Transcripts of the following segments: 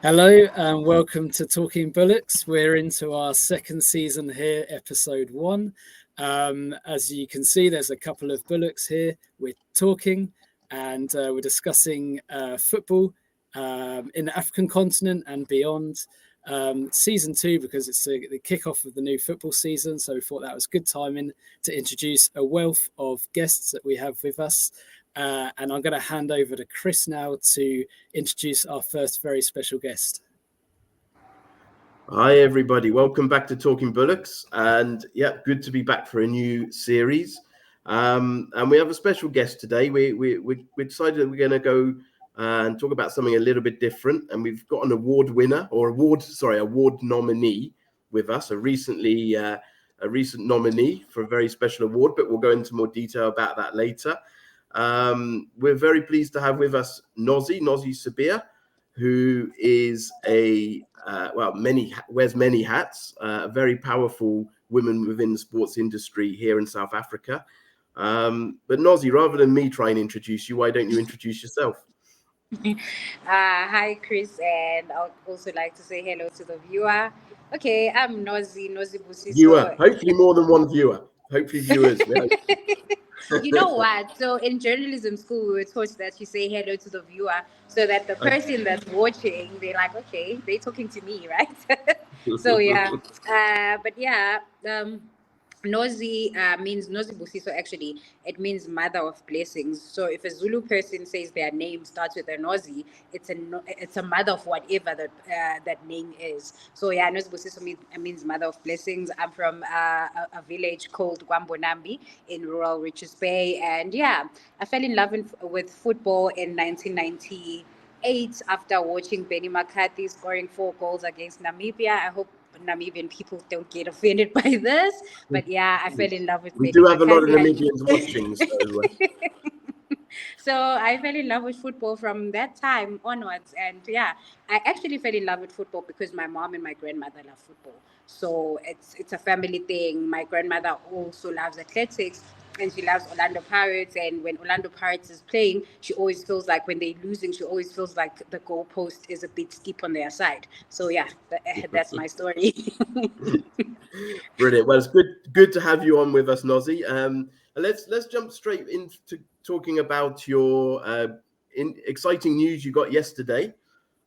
Hello and welcome to Talking Bullocks. We're into our second season here, EP01. As you can see, there's a couple of Bullocks here. We're talking and we're discussing football in the African continent and beyond. Season 2, because it's the kickoff of the new football season, so we thought that was good timing to introduce a wealth of guests that we have with us. And I'm going to hand over to Chris now to introduce our first very special guest. Hi, everybody. Welcome back to Talking Bullocks. And yeah, good to be back for a new series. And we have a special guest today. We decided that we're going to go and talk about something a little bit different. And we've got an award nominee with us, a recent nominee for a very special award, but we'll go into more detail about that later. We're very pleased to have with us Nozibusiso Sibiya, who is wears many hats, a very powerful woman within the sports industry here in South Africa. But Nozi, rather than me try and introduce you, why don't you introduce yourself? Hi, Chris, and I would also like to say hello to the viewer. Okay, I'm Nozibusiso. Viewer, hopefully more than one viewer. Hopefully viewers. You know what? So in journalism school, we were taught that you say hello to the viewer so that the person that's watching, they're like, okay, they're talking to me, right? So yeah, but yeah, Nozi means Nozibusiso. Actually, it means mother of blessings. So if a Zulu person says their name starts with a Nozi, it's a mother of whatever that name is. So yeah, Nozibusiso means mother of blessings. I'm from a village called Gwambonambi in rural Richards Bay, and yeah, I fell in love with football in 1998 after watching Benny McCarthy scoring 4 goals against Namibia. I hope Namibian people don't get offended by this, but yeah, I fell in love with we do have a lot of Namibians watching, so I fell in love with football from that time onwards. And yeah, I actually fell in love with football because my mom and my grandmother love football, so it's a family thing. My grandmother also loves athletics, and she loves Orlando Pirates. And when Orlando Pirates is playing, she always feels like when they're losing, she always feels like the goalpost is a bit steep on their side. So yeah, that's my story. Brilliant. Well, it's good to have you on with us, Nozi. Let's jump straight into talking about your exciting news you got yesterday.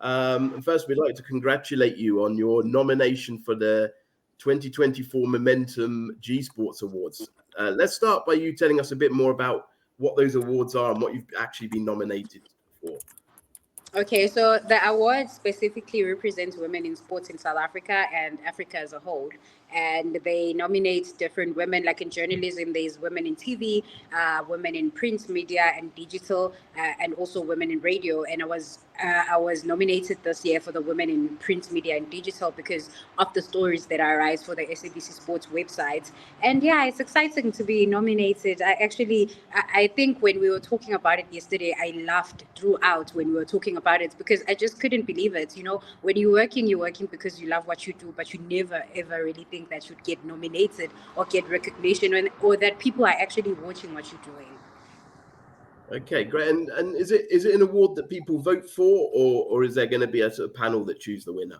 First, we'd like to congratulate you on your nomination for the 2024 Momentum G Sports Awards. Let's start by you telling us a bit more about what those awards are and what you've actually been nominated for. Okay, so the award specifically represents women in sports in South Africa and Africa as a whole. And they nominate different women, like in journalism, there's women in TV, women in print media and digital, and also women in radio. And I was nominated this year for the women in print media and digital because of the stories that I write for the SABC Sports website. And yeah, it's exciting to be nominated. I think when we were talking about it yesterday, I laughed throughout when we were talking about it because I just couldn't believe it. You know, when you're working because you love what you do, but you never ever really think that you'd get nominated or get recognition or that people are actually watching what you're doing. Okay, great. And is it an award that people vote for, or is there going to be a sort of panel that choose the winner?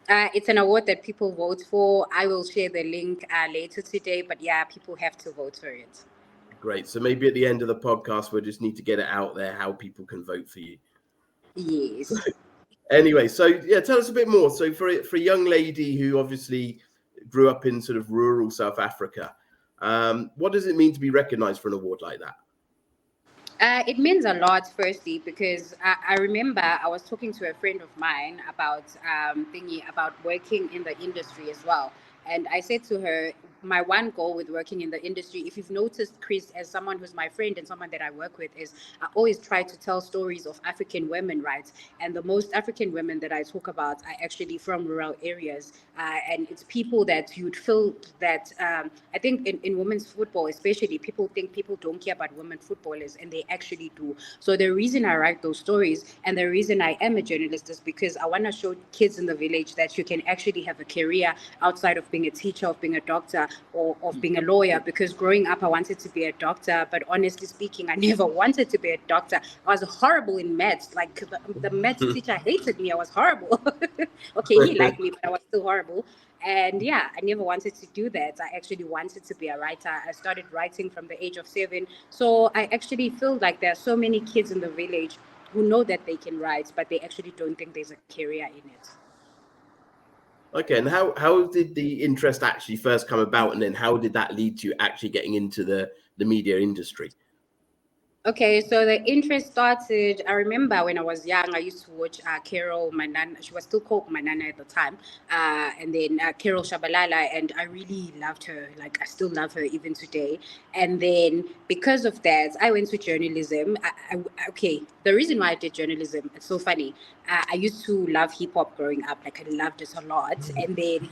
It's an award that people vote for. I will share the link later today, but yeah, people have to vote for it. Great. So maybe at the end of the podcast, we'll just need to get it out there how people can vote for you. Yes. Anyway, so yeah, tell us a bit more. So for a young lady who obviously grew up in sort of rural South Africa, what does it mean to be recognized for an award like that? It means a lot, firstly, because I remember I was talking to a friend of mine about working in the industry as well. And I said to her, my one goal with working in the industry, if you've noticed, Chris, as someone who's my friend and someone that I work with, is I always try to tell stories of African women, right? And the most African women that I talk about are actually from rural areas. And it's people that you'd feel that, I think in women's football, especially, people think people don't care about women footballers, and they actually do. So the reason I write those stories and the reason I am a journalist is because I want to show kids in the village that you can actually have a career outside of being a teacher, of being a doctor, or of being a lawyer, because growing up I wanted to be a doctor, but honestly speaking, I never wanted to be a doctor. I was horrible in maths. Like the maths teacher hated me. I was horrible. Okay, he liked me, but I was still horrible. And yeah, I never wanted to do that. I actually wanted to be a writer. I started writing from the age of 7. So I actually feel like there are so many kids in the village who know that they can write, but they actually don't think there's a career in it. Okay, and how did the interest actually first come about, and then how did that lead to you actually getting into the media industry? Okay, so the interest started, I remember when I was young, I used to watch Carol, my nana. She was still called my nana at the time, and then Carol Shabalala, and I really loved her. Like, I still love her even today. And then because of that, I went to journalism. Okay, the reason why I did journalism, it's so funny. I used to love hip hop growing up. Like, I loved it a lot. And then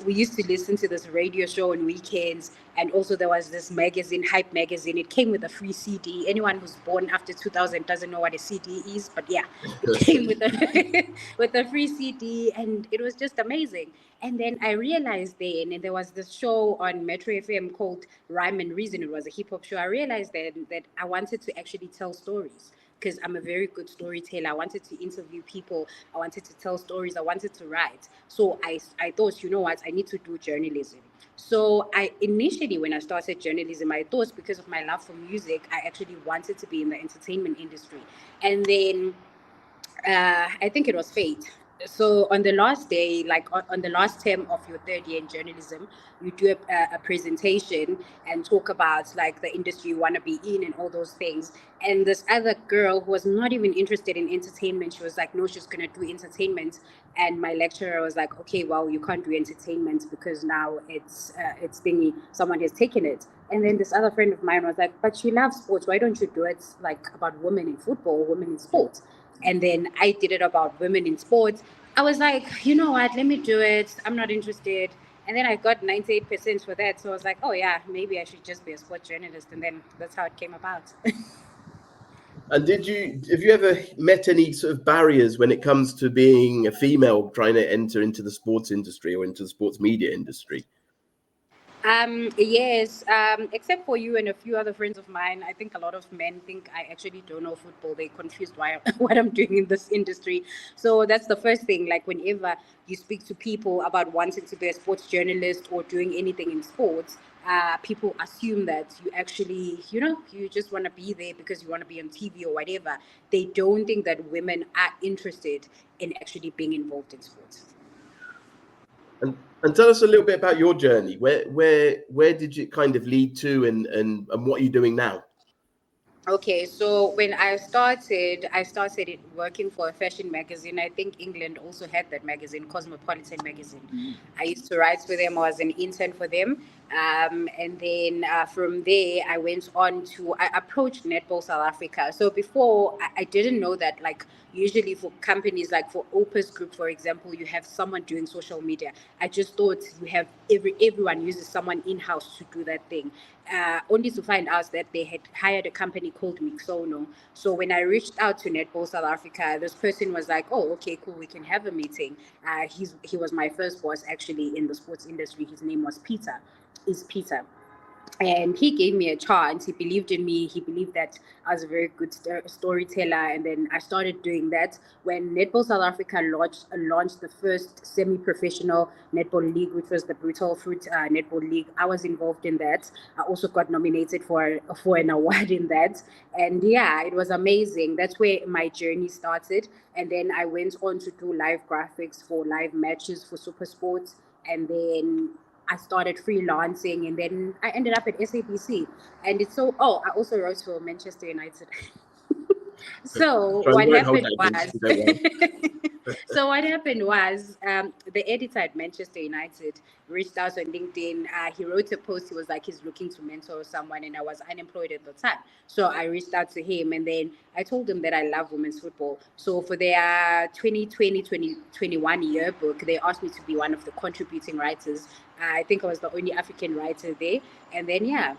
we used to listen to this radio show on weekends. And also there was this magazine, Hype magazine. It came with a free CD. Anyone who's born after 2000 doesn't know what a CD is, but yeah, it came with a free CD, and it was just amazing. And then I realized then, and there was this show on Metro FM called Rhyme and Reason. It was a hip hop show. I realized then that I wanted to actually tell stories, because I'm a very good storyteller. I wanted to interview people. I wanted to tell stories. I wanted to write. So I thought, you know what, I need to do journalism. So I initially, when I started journalism, I thought because of my love for music, I actually wanted to be in the entertainment industry. And then I think it was fate. So on the last day, like on the last term of your third year in journalism, you do a presentation and talk about like the industry you want to be in and all those things. And this other girl who was not even interested in entertainment, she was like, no, she's going to do entertainment. And my lecturer was like, okay, well, you can't do entertainment because now it's thingy, someone has taken it. And then this other friend of mine was like, but she loves sports. Why don't you do it like about women in football, women in sports? And then I did it about women in sports. I was like, you know what, let me do it. I'm not interested. And then I got 98% for that. So I was like, oh yeah, maybe I should just be a sports journalist. And then that's how it came about. And have you ever met any sort of barriers when it comes to being a female trying to enter into the sports industry or into the sports media industry? Yes, except for you and a few other friends of mine. I think a lot of men think I actually don't know football. They're confused why what I'm doing in this industry. So that's the first thing. Like whenever you speak to people about wanting to be a sports journalist or doing anything in sports, people assume that you actually, you just want to be there because you want to be on TV or whatever. They don't think that women are interested in actually being involved in sports. And tell us a little bit about your journey. Where did you kind of lead to, and what are you doing now? Okay, so when I started it working for a fashion magazine. I think England also had that magazine, Cosmopolitan magazine. I used to write for them. I was an intern for them. And then from there, I went on I approached Netball South Africa. So before, I didn't know that, like, usually for companies, like for Opus Group, for example, you have someone doing social media. I just thought you have everyone uses someone in-house to do that thing. Only to find out that they had hired a company called Mixono. So when I reached out to Netball South Africa, this person was like, oh, okay, cool, we can have a meeting. He was my first boss actually in the sports industry. His name was Peter. And he gave me a chance. He believed in me. He believed that I was a very good storyteller. And then I started doing that. When Netball South Africa launched the first semi-professional netball league, which was the Brutal Fruit Netball League, I was involved in that. I also got nominated for an award in that. And yeah, it was amazing. That's where my journey started. And then I went on to do live graphics for live matches for Super Sports. And then I started freelancing, and then I ended up at SABC. And I also wrote for Manchester United. So what happened was, the editor at Manchester United reached out on LinkedIn. He wrote a post. He was like, he's looking to mentor someone, and I was unemployed at the time. So I reached out to him, and then I told him that I love women's football. So for their 2020-2021 yearbook, they asked me to be one of the contributing writers. I think I was the only African writer there. And then, yeah,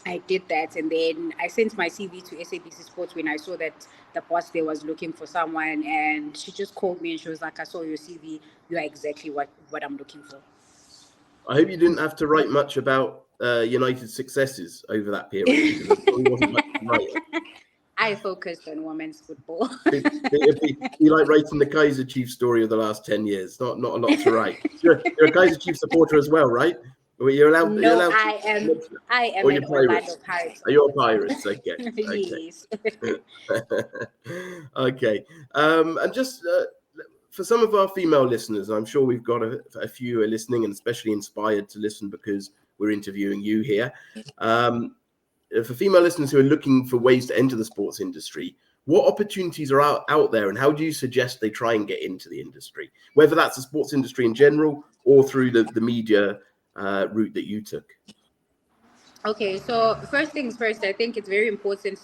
I did that, and then I sent my CV to SABC Sports when I saw that the boss there was looking for someone, and she just called me and she was like, I saw your CV, you are exactly what I'm looking for. I hope you didn't have to write much about United's successes over that period. Because there probably wasn't much to write. I focused on women's football. It'd be like writing the Kaiser Chiefs story of the last 10 years. Not a lot to write. You're a Kaiser Chiefs supporter as well, right? You're allowed. No, you're allowed I am or an you're Pirates. Pirates. Are you Pirates? Okay. Yes. Okay. And just for some of our female listeners, I'm sure we've got a few who are listening and especially inspired to listen because we're interviewing you here. For female listeners who are looking for ways to enter the sports industry, what opportunities are out there and how do you suggest they try and get into the industry, whether that's the sports industry in general or through the media route that you took? Okay, so first things first, I think it's very important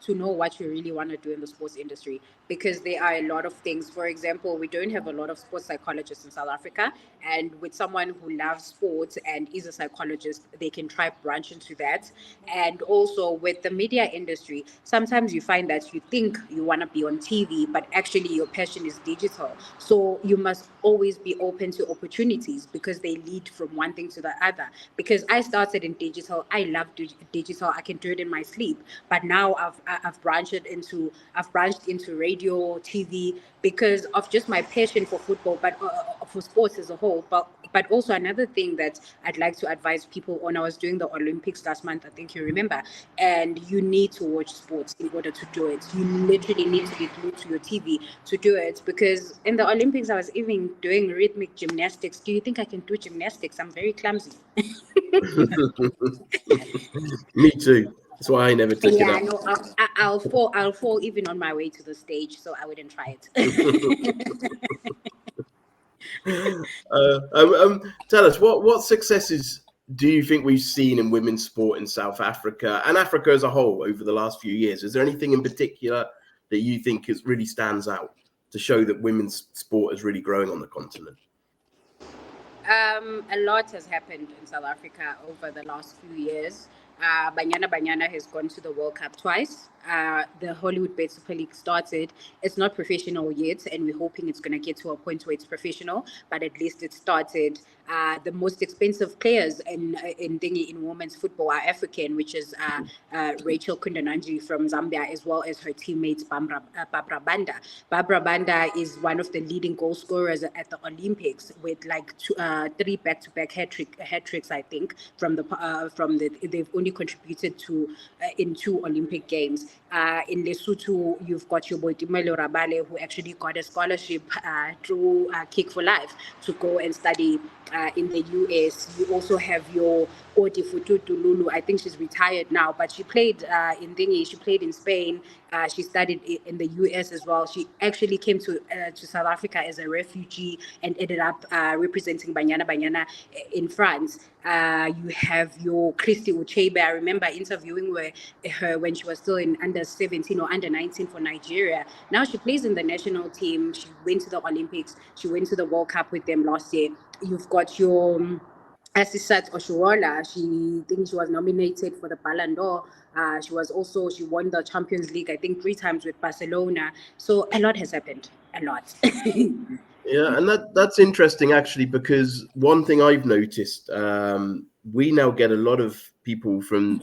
to know what you really want to do in the sports industry, because there are a lot of things. For example, we don't have a lot of sports psychologists in South Africa, and with someone who loves sports and is a psychologist, they can try branch into that. And also with the media industry, sometimes you find that you think you want to be on TV, but actually your passion is digital. So you must always be open to opportunities because they lead from one thing to the other. Because I started in digital, I love digital, I can do it in my sleep, but now I've branched into radio, TV, because of just my passion for football, but for sports as a whole. But also another thing that I'd like to advise people on, I was doing the Olympics last month, I think you remember, and you need to watch sports in order to do it. You literally need to be glued to your TV to do it, because in the Olympics, I was even doing rhythmic gymnastics. Do you think I can do gymnastics? I'm very clumsy. Me too. That's why I never took it up. No, I'll fall even on my way to the stage, so I wouldn't try it. Tell us, what successes do you think we've seen in women's sport in South Africa and Africa as a whole over the last few years? Is there anything in particular that you think really stands out to show that women's sport is really growing on the continent? A lot has happened in South Africa over the last few years. Banyana has gone to the World Cup twice. The Hollywood-based Super League started. It's not professional yet, and we're hoping it's going to get to a point where it's professional, but at least it started. The most expensive players in women's football are African, which is Rachel Kundananji from Zambia, as well as her teammate Barbara Banda. Barbara Banda is one of the leading goal scorers at the Olympics, with like 3 back-to-back hat tricks, I think, they've only contributed to in 2 Olympic games. In Lesotho, you've got your boy Tumelo Rabale, who actually got a scholarship through Kick for Life to go and study in the US. You also have your Odi Fututu Lulu. I think she's retired now, but she played she played in Spain. She studied in the US as well. She actually came to South Africa as a refugee and ended up representing Banyana in France. You have your Christy Uchebe. I remember interviewing her when she was still in under 17 or under 19 for Nigeria. Now she plays in the national team. She went to the Olympics. She went to the World Cup with them last year. You've got your Asisat Oshuola. She was nominated for the Ballon d'Or. She won the Champions League, I think 3 times with Barcelona. So a lot has happened. A lot. Yeah, and that's interesting actually, because one thing I've noticed, we now get a lot of people from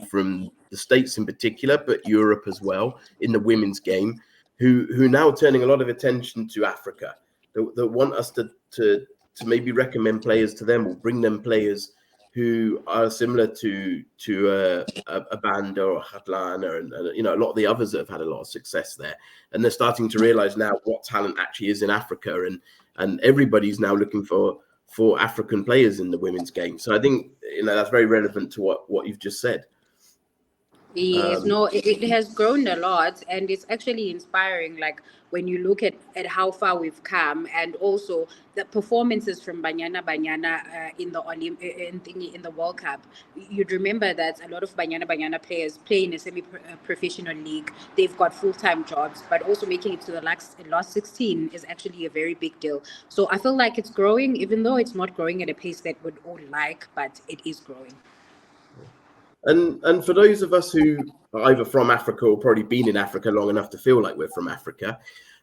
the States in particular, but Europe as well, in the women's game, who now turning a lot of attention to Africa. That want us to maybe recommend players to them or bring them players who are similar to a Banda or a Khatlana and a lot of the others that have had a lot of success there. And they're starting to realize now what talent actually is in Africa, and everybody's now looking for African players in the women's game. So I think that's very relevant to what you've just said. Yes, it has grown a lot, and it's actually inspiring. Like when you look at how far we've come, and also the performances from Banyana in the World Cup. You'd remember that a lot of Banyana players play in a semi-professional league. They've got full-time jobs, but also making it to the last 16 is actually a very big deal. So I feel like it's growing, even though it's not growing at a pace that we'd all like, but it is growing. And for those of us who are either from Africa or probably been in Africa long enough to feel like we're from Africa,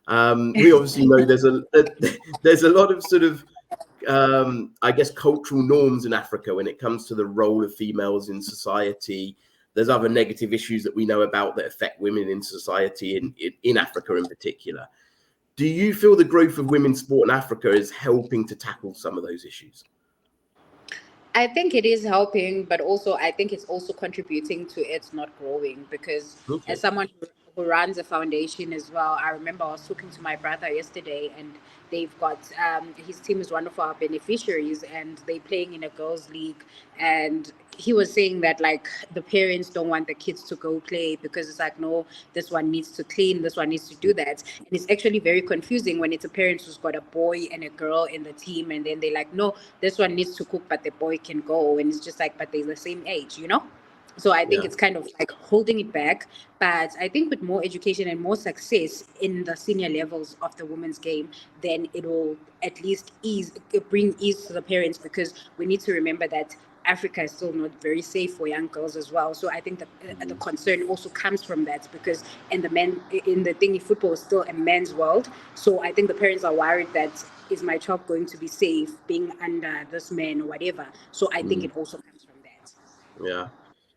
we obviously know there's a lot of sort of I guess, cultural norms in Africa when it comes to the role of females in society. There's other negative issues that we know about that affect women in society in Africa in particular. Do you feel the growth of women's sport in Africa is helping to tackle some of those issues? I think it is helping, but also I think it's also contributing to it not growing, because as someone who runs a foundation as well, I remember I was talking to my brother yesterday, and they've got his team is one of our beneficiaries, and they're playing in a girls' league, and he was saying that like the parents don't want the kids to go play because it's like, no, this one needs to clean, this one needs to do that. And it's actually very confusing when it's a parent who's got a boy and a girl in the team, and then they're like, no, this one needs to cook but the boy can go, and it's just like, but they're the same age, you know. So I think it's kind of like holding it back. But I think with more education and more success in the senior levels of the women's game, then it will at least bring ease to the parents, because we need to remember that Africa is still not very safe for young girls as well. So I think that the concern also comes from that, because and the men in the thingy, football is still a man's world. So I think the parents are worried that, is my child going to be safe being under this man or whatever. So I think it also comes from that.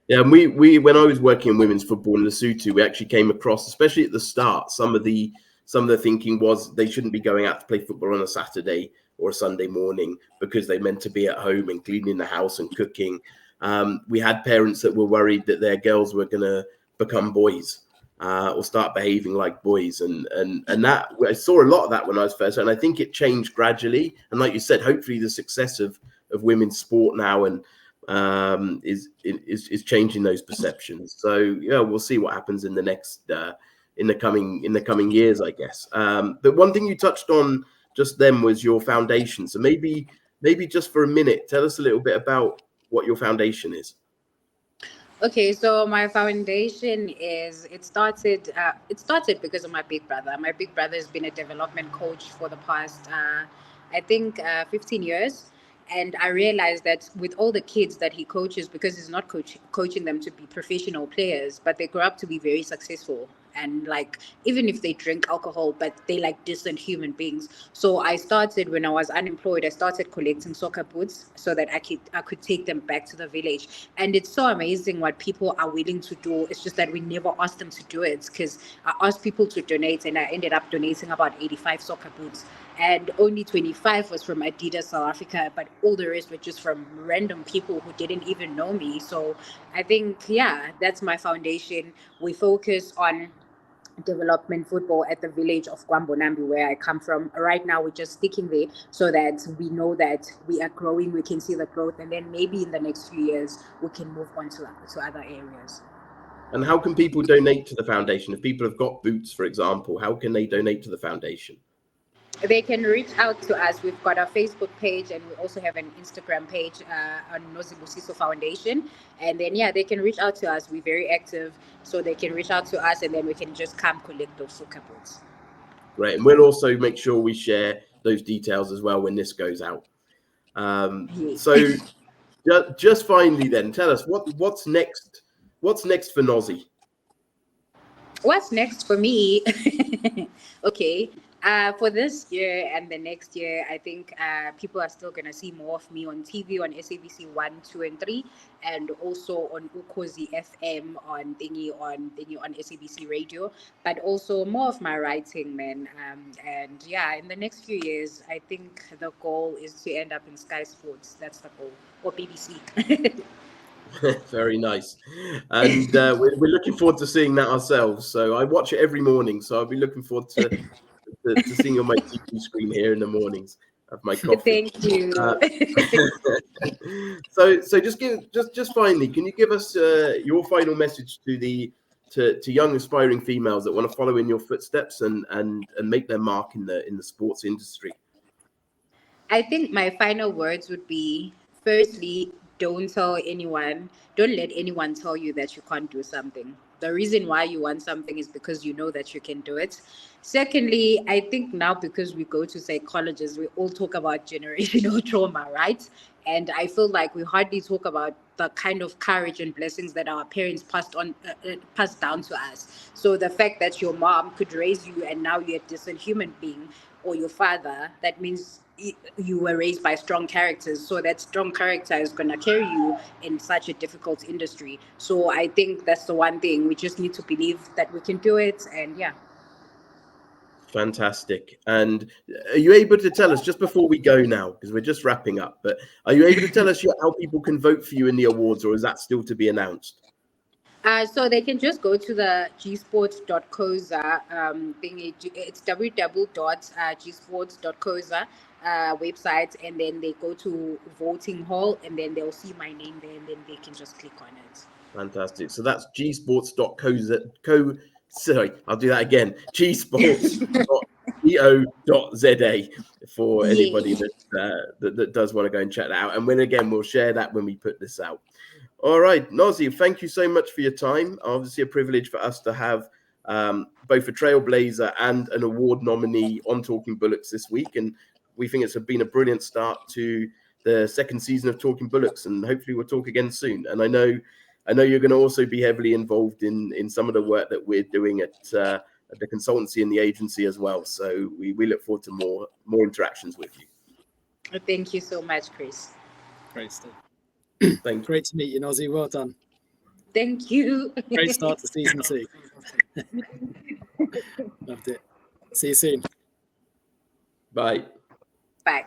Yeah, and we when I was working in women's football in Lesotho, we actually came across, especially at the start, some of the thinking was they shouldn't be going out to play football on a Saturday or a Sunday morning because they meant to be at home and cleaning the house and cooking. We had parents that were worried that their girls were going to become boys or start behaving like boys, and that I saw a lot of that when I was first, and I think it changed gradually. And like you said, hopefully the success of women's sport now and is changing those perceptions. So yeah, we'll see what happens in the next in the coming years, I guess. The one thing you touched on just then was your foundation. So maybe just for a minute, tell us a little bit about what your foundation is. Okay, so my foundation it started because of my big brother. My big brother has been a development coach for the past I think 15 years. And I realized that with all the kids that he coaches, because he's not coaching them to be professional players, but they grow up to be very successful. And like, even if they drink alcohol, but they like decent human beings. So I started when I was unemployed, I started collecting soccer boots so that I could take them back to the village. And it's so amazing what people are willing to do. It's just that we never asked them to do it, because I asked people to donate, and I ended up donating about 85 soccer boots. And only 25 was from Adidas South Africa, but all the rest were just from random people who didn't even know me. So I think, yeah, that's my foundation. We focus on development football at the village of Kwambonambi, where I come from. Right now, we're just sticking there so that we know that we are growing, we can see the growth, and then maybe in the next few years, we can move on to other areas. And how can people donate to the foundation? If people have got boots, for example, how can they donate to the foundation? They can reach out to us. We've got a Facebook page, and we also have an Instagram page on Nozibusiso Foundation. And then, yeah, they can reach out to us. We're very active, so they can reach out to us, and then we can just come collect those soccer boots. Great. And we'll also make sure we share those details as well when this goes out. So just finally then, tell us what's next. What's next for Nozi? What's next for me? Okay. For this year and the next year, I think people are still going to see more of me on TV, on SABC 1, 2, and 3, and also on Ukhozi FM, on SABC Radio, but also more of my writing, man. And yeah, in the next few years, I think the goal is to end up in Sky Sports. That's the goal, or BBC. Very nice. And we're looking forward to seeing that ourselves. So I watch it every morning. So I'll be looking forward to seeing on my TV screen here in the mornings of my coffee. Thank you. So just finally, can you give us your final message to young aspiring females that want to follow in your footsteps and make their mark in the sports industry? I think my final words would be, firstly, don't let anyone tell you that you can't do something. The reason why you want something is because you know that you can do it. Secondly, I think now, because we go to psychologists, we all talk about generational trauma, right? And I feel like we hardly talk about the kind of courage and blessings that our parents passed down to us. So the fact that your mom could raise you and now you're a decent human being, or your father, that means you were raised by strong characters, so that strong character is going to carry you in such a difficult industry. So I think that's the one thing. We just need to believe that we can do it. And yeah. Fantastic. And are you able to tell us, just before we go now, because we're just wrapping up, but are you able to tell us how people can vote for you in the awards, or is that still to be announced? So they can just go to the gsports.coza thing. It's www.gsports.coza website, and then they go to voting hall, and then they'll see my name there, and then they can just click on it. Fantastic. So that's gsports.coza. Sorry, I'll do that again. gsports.co.za for anybody that does want to go and check that out. And we'll share that when we put this out. All right, Nozi, thank you so much for your time. Obviously, a privilege for us to have both a trailblazer and an award nominee on Talking Bullocks this week. And we think it's been a brilliant start to the second season of Talking Bullocks. And hopefully we'll talk again soon. And I know you're going to also be heavily involved in some of the work that we're doing at the consultancy and the agency as well. So we look forward to more interactions with you. Thank you so much, Chris. Great stuff. Thank you. Great to meet you, Nozi. Well done. Thank you. Great start to season 2. Loved it. See you soon. Bye. Bye.